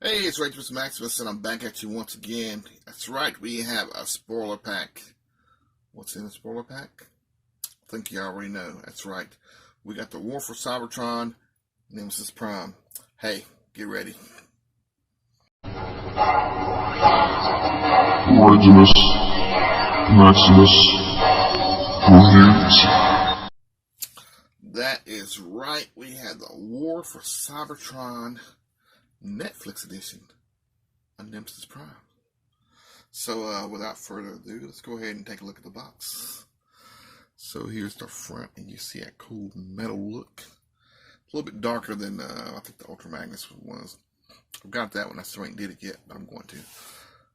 Hey, it's Rachel Maximus, and I'm back at you once again. That's right, we have a spoiler pack. What's in the spoiler pack? I think you already know. That's right. We got the War for Cybertron, Nemesis Prime. Hey, get ready. Radimus, Maximus, reviews. That is right. We have the War for Cybertron Netflix edition of Nemesis Prime. So, without further ado, let's go ahead and take a look at the box. So here's the front, and you see that cool metal look. A little bit darker than I think the Ultra Magnus was. I've got that one. I still ain't did it yet, but I'm going to.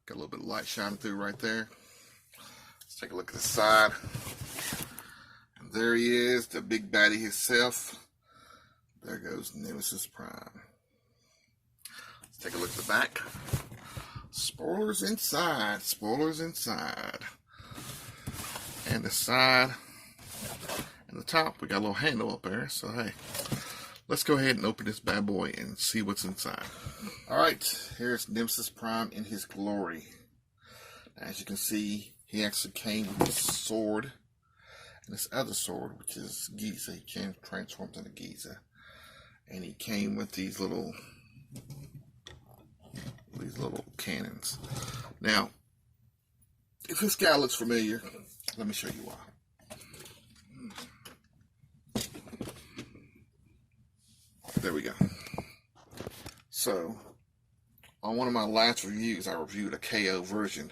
Got a little bit of light shining through right there. Let's take a look at the side. And there he is, the big baddie himself. There goes Nemesis Prime. Let's take a look at the back. Spoilers inside. Spoilers inside. And the side and the top, we got a little handle up there. So, hey, let's go ahead and open this bad boy and see what's inside. Alright, here's Nemesis Prime in his glory. As you can see, he actually came with this sword and this other sword, which is Giza. He transforms into Giza. And he came with these little cannons. Now, if this guy looks familiar, let me show you why. There we go. So, on one of my last reviews, I reviewed a KO version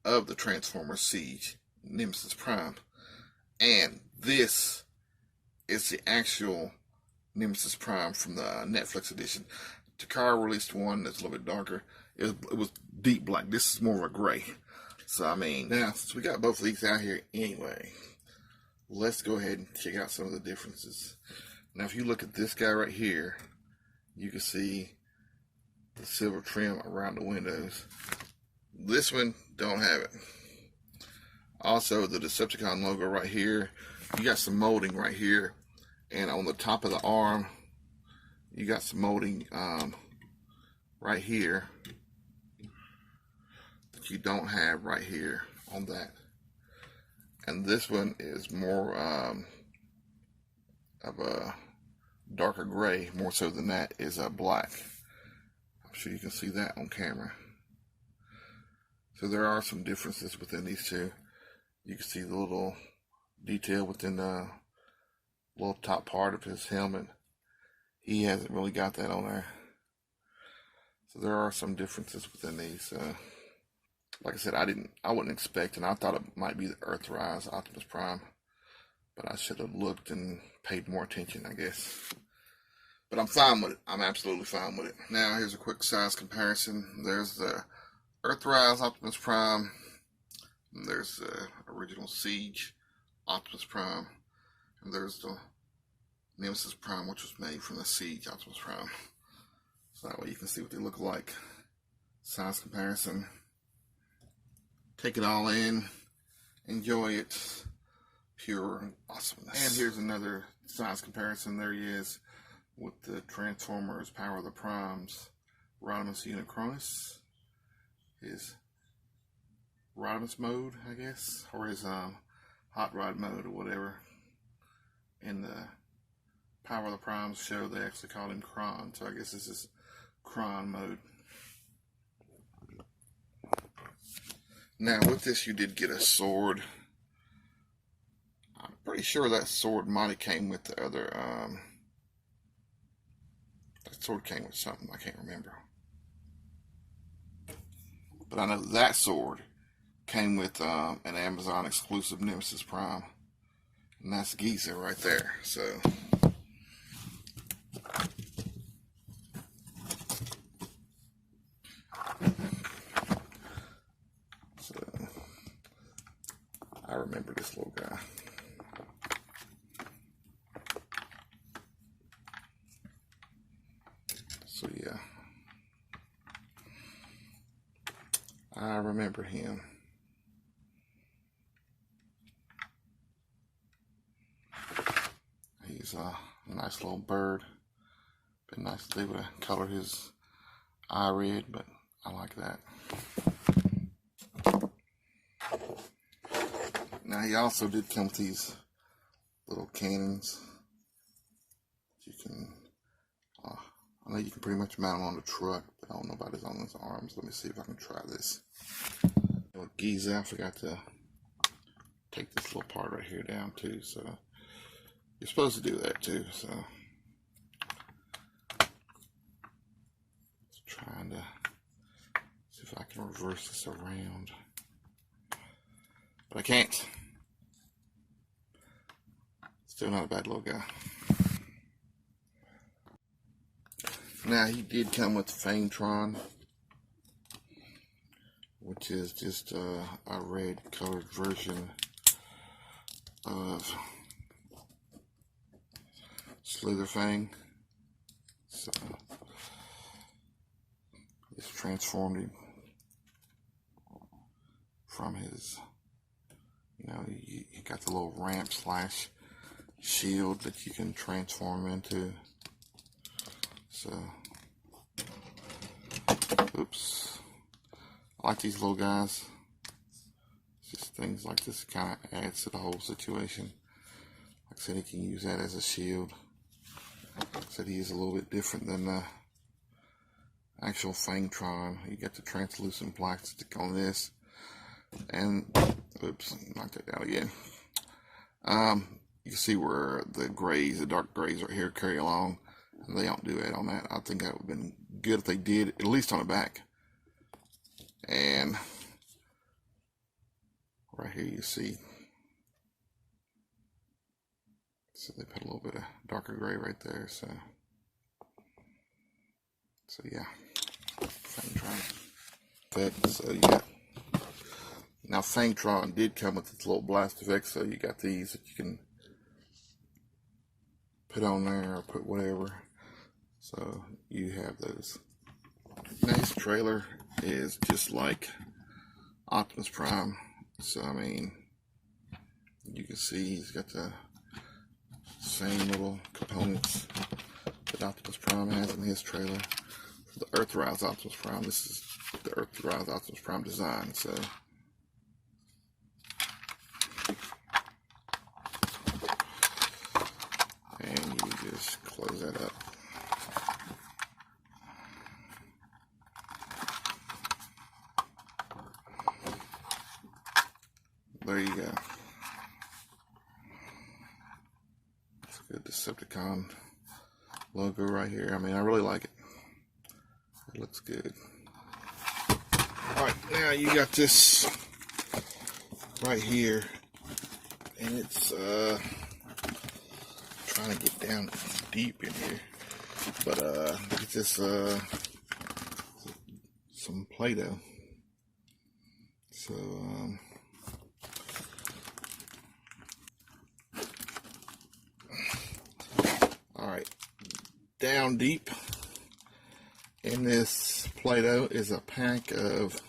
of the Transformers Siege Nemesis Prime. And this is the actual Nemesis Prime from the Netflix edition. Takara released one that's a little bit darker. It was deep black. This is more of a gray. So, I mean, now, since we got both of these out here anyway, let's go ahead and check out some of the differences. Now, if you look at this guy right here, you can see the silver trim around the windows. This one don't have it. Also, the Decepticon logo right here, you got some molding right here. And on the top of the arm, you got some molding right here that you don't have right here on that. And this one is more of a darker gray, more so than that is black. I'm sure you can see that on camera. So there are some differences within these two. You can see the little detail within the little top part of his helmet. He hasn't really got that on there. So there are some differences within these. Like I said, I wasn't expecting. I thought it might be the Earthrise Optimus Prime, but I should have looked and paid more attention, I guess. But I'm fine with it. I'm absolutely fine with it. Now, here's a quick size comparison. There's the Earthrise Optimus Prime. And there's the original Siege Optimus Prime. And there's the Nemesis Prime, which was made from the Siege Optimus Prime. So that way you can see what they look like. Size comparison. Take it all in. Enjoy it. Pure awesomeness. And here's another size comparison. There he is with the Transformers Power of the Primes Rodimus Unicronus. His Rodimus mode, I guess, or his Hot Rod mode or whatever. In the Power of the Primes show, they actually called him Kron, so I guess this is Kron mode. Now, with this, you did get a sword. I'm pretty sure that sword might have came with the other, that sword came with something, I can't remember. But I know that sword came with an Amazon exclusive Nemesis Prime. And that's Giza right there, so. I remember this little guy. So yeah, I remember him. He's a nice little bird. Been nice to be able to color his eye red, but I like that. Now he also did come with these little cannons. You can, I know you can pretty much mount them on the truck, but I don't know about his on his arms. Let me see if I can try this. With Giza, I forgot to take this little part right here down too, so you're supposed to do that too, so just trying to see if I can reverse this around, but I can't. Still not a bad little guy. Now he did come with Cybertron, which is just a red colored version of Slitherfang. So it's transformed him from his, he got the little ramp slash shield that you can transform into. So, oops. I like these little guys. Just things like this kind of adds to the whole situation. Like I said, he can use that as a shield. Like I said, he is a little bit different than the actual Cybertron. You got the translucent plastic on this. And, oops, knocked that down again. You can see where the grays, the dark grays right here carry along. And they don't do that on that. I think that would have been good if they did, at least on the back. And right here you see, so they put a little bit of darker gray right there. So yeah, Cybertron. So yeah. Now Cybertron did come with its little blast effect, so you got these that you can put on there or put whatever. So you have those. Next trailer is just like Optimus Prime. So I mean, you can see he's got the same little components that Optimus Prime has in his trailer. For the Earthrise Optimus Prime, this is the Earthrise Optimus Prime design. So and you just close that up. There you go. That's a good Decepticon logo right here. I mean, I really like it. It looks good. Alright, now you got this right here. And it's trying to get down deep in here. But look at this some Play-Doh. So alright, down deep in this Play-Doh is a pack of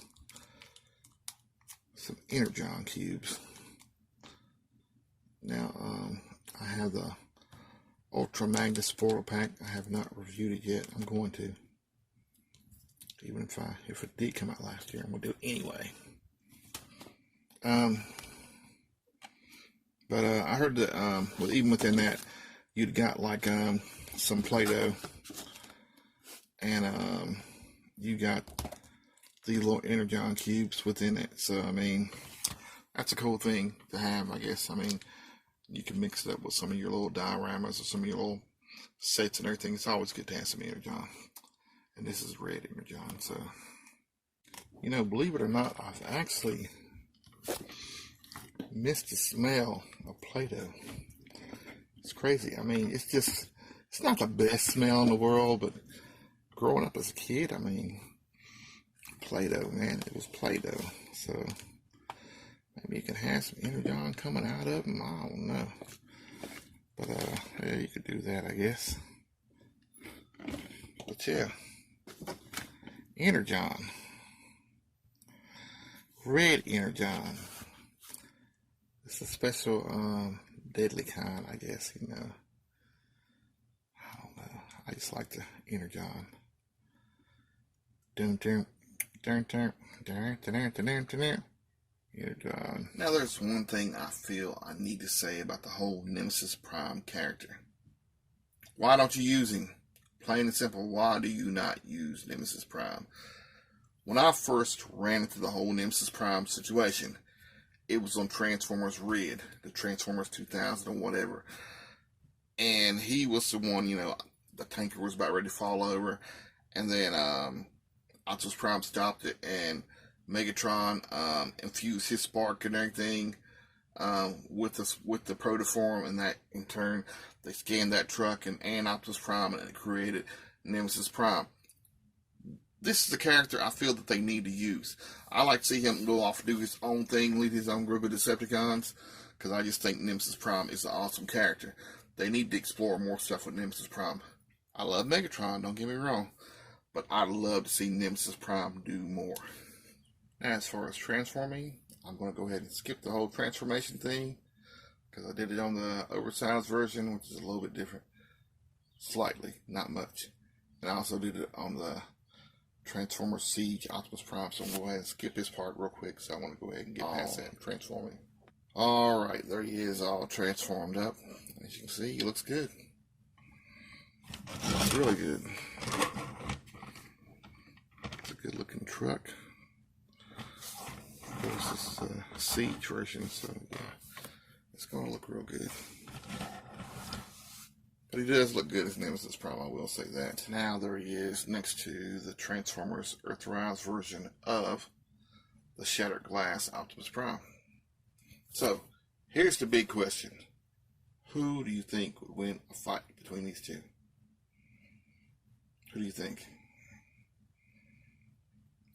some Energon cubes. Now, I have the Ultra Magnus Spoiler Pack. I have not reviewed it yet. I'm going to. Even if it did come out last year, I'm going to do it anyway. But I heard that even within that, you'd got like some Play-Doh, and you got the little Energon cubes within it. So I mean, that's a cool thing to have, I guess. I mean, you can mix it up with some of your little dioramas or some of your little sets and everything. It's always good to have some Energon. And this is red Energon. So, believe it or not, I've actually missed the smell of Play-Doh. It's crazy. I mean, it's not the best smell in the world, but growing up as a kid, I mean, Play-Doh, man, it was Play-Doh. So maybe you can have some Energon coming out of them. I don't know. But yeah, you could do that, I guess. But yeah, Energon, red Energon. It's a special deadly kind, I guess. I don't know. I just like the Energon. You're done. Now there's one thing I feel I need to say about the whole Nemesis Prime character. Why don't you use him? Plain and simple, why do you not use Nemesis Prime? When I first ran into the whole Nemesis Prime situation, it was on Transformers Red, the Transformers 2000 or whatever. And he was the one, the tanker was about ready to fall over. And then Optimus Prime stopped it, and Megatron infused his spark and everything with the protoform, and that in turn they scanned that truck and Optimus Prime, and it created Nemesis Prime. This is the character I feel that they need to use. I like to see him go off and do his own thing, lead his own group of Decepticons, because I just think Nemesis Prime is an awesome character. They need to explore more stuff with Nemesis Prime. I love Megatron, don't get me wrong, but I'd love to see Nemesis Prime do more. As far as transforming, I'm going to go ahead and skip the whole transformation thing, because I did it on the oversized version, which is a little bit different. Slightly, not much. And I also did it on the Transformers Siege Optimus Prime, so I'm going to go ahead and skip this part real quick, so I want to go ahead and get past that transforming. Alright, there he is, all transformed up. As you can see, he looks good. Looks really good. It's a good looking truck. Of course, this is a Siege version, so yeah, it's going to look real good. But he does look good as Nemesis Prime, I will say that. Now there he is next to the Transformers Earthrise version of the Shattered Glass Optimus Prime. So, here's the big question. Who do you think would win a fight between these two? Who do you think?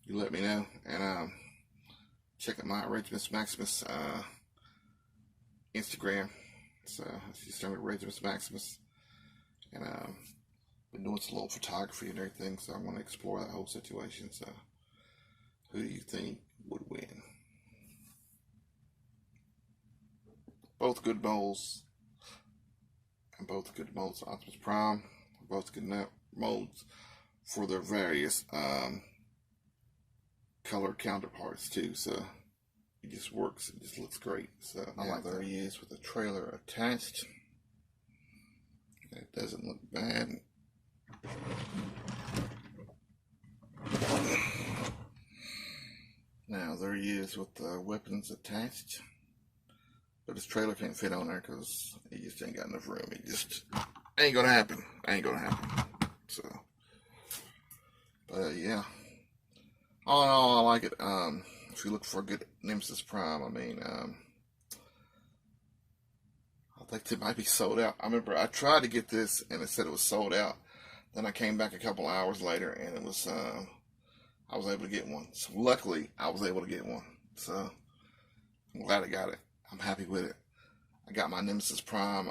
You let me know, and check out my Regimus Maximus Instagram. So, she's starting with Regimus Maximus. And been doing some little photography and everything, so I want to explore that whole situation. So, who do you think would win? Both good molds, and both good molds of Optimus Prime, both good molds for their various color counterparts too. So it just works. It just looks great. So I like there he is with the trailer attached. It doesn't look bad. Now there he is with the weapons attached. But his trailer can't fit on there because he just ain't got enough room. It just ain't gonna happen. Ain't gonna happen. So, but yeah. All in all, I like it. If you look for a good Nemesis Prime, I mean, I think it might be sold out. I remember I tried to get this and it said it was sold out. Then I came back a couple hours later and it was, I was able to get one. So luckily, I was able to get one. So I'm glad I got it. I'm happy with it. I got my Nemesis Prime,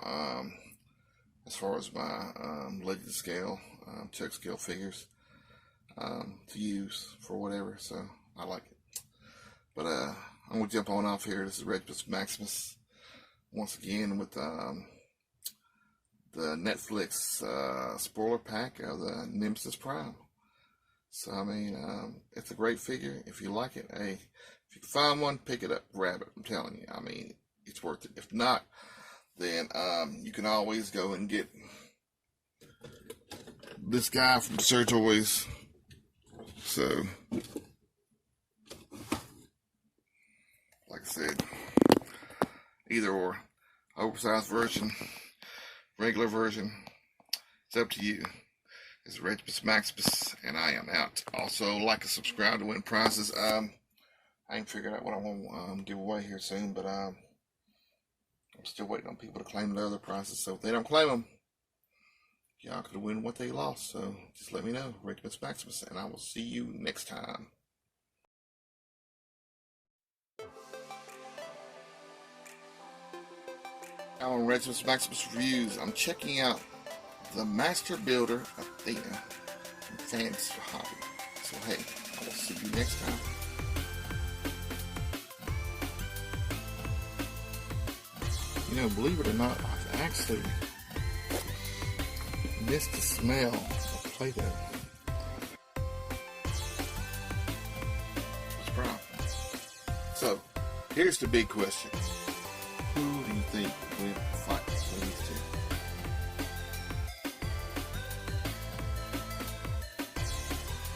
as far as my Legend Scale, Chuck Scale figures to use for whatever. So I like it. But I'm going to jump on off here. This is Regimus Maximus. Once again with the Netflix spoiler pack of the Nemesis Prime. So, I mean, it's a great figure. If you like it, hey, if you can find one, pick it up, grab it. I'm telling you, I mean, it's worth it. If not, then you can always go and get this guy from Sir Toys. So, like I said, either or, oversized version, regular version, it's up to you. It's Regimus Maximus, and I am out. Also, like and subscribe to win prizes. I ain't figured out what I want to give away here soon, but I'm still waiting on people to claim the other prizes. So if they don't claim them, y'all could win what they lost. So just let me know, Regimus Maximus, and I will see you next time. On Regimus Maximus Reviews, I'm checking out the Master Builder Athena from Fans Hobby. So hey, I will see you next time. You know, believe it or not, I've actually missed the smell of Play-Doh. So here's the big question.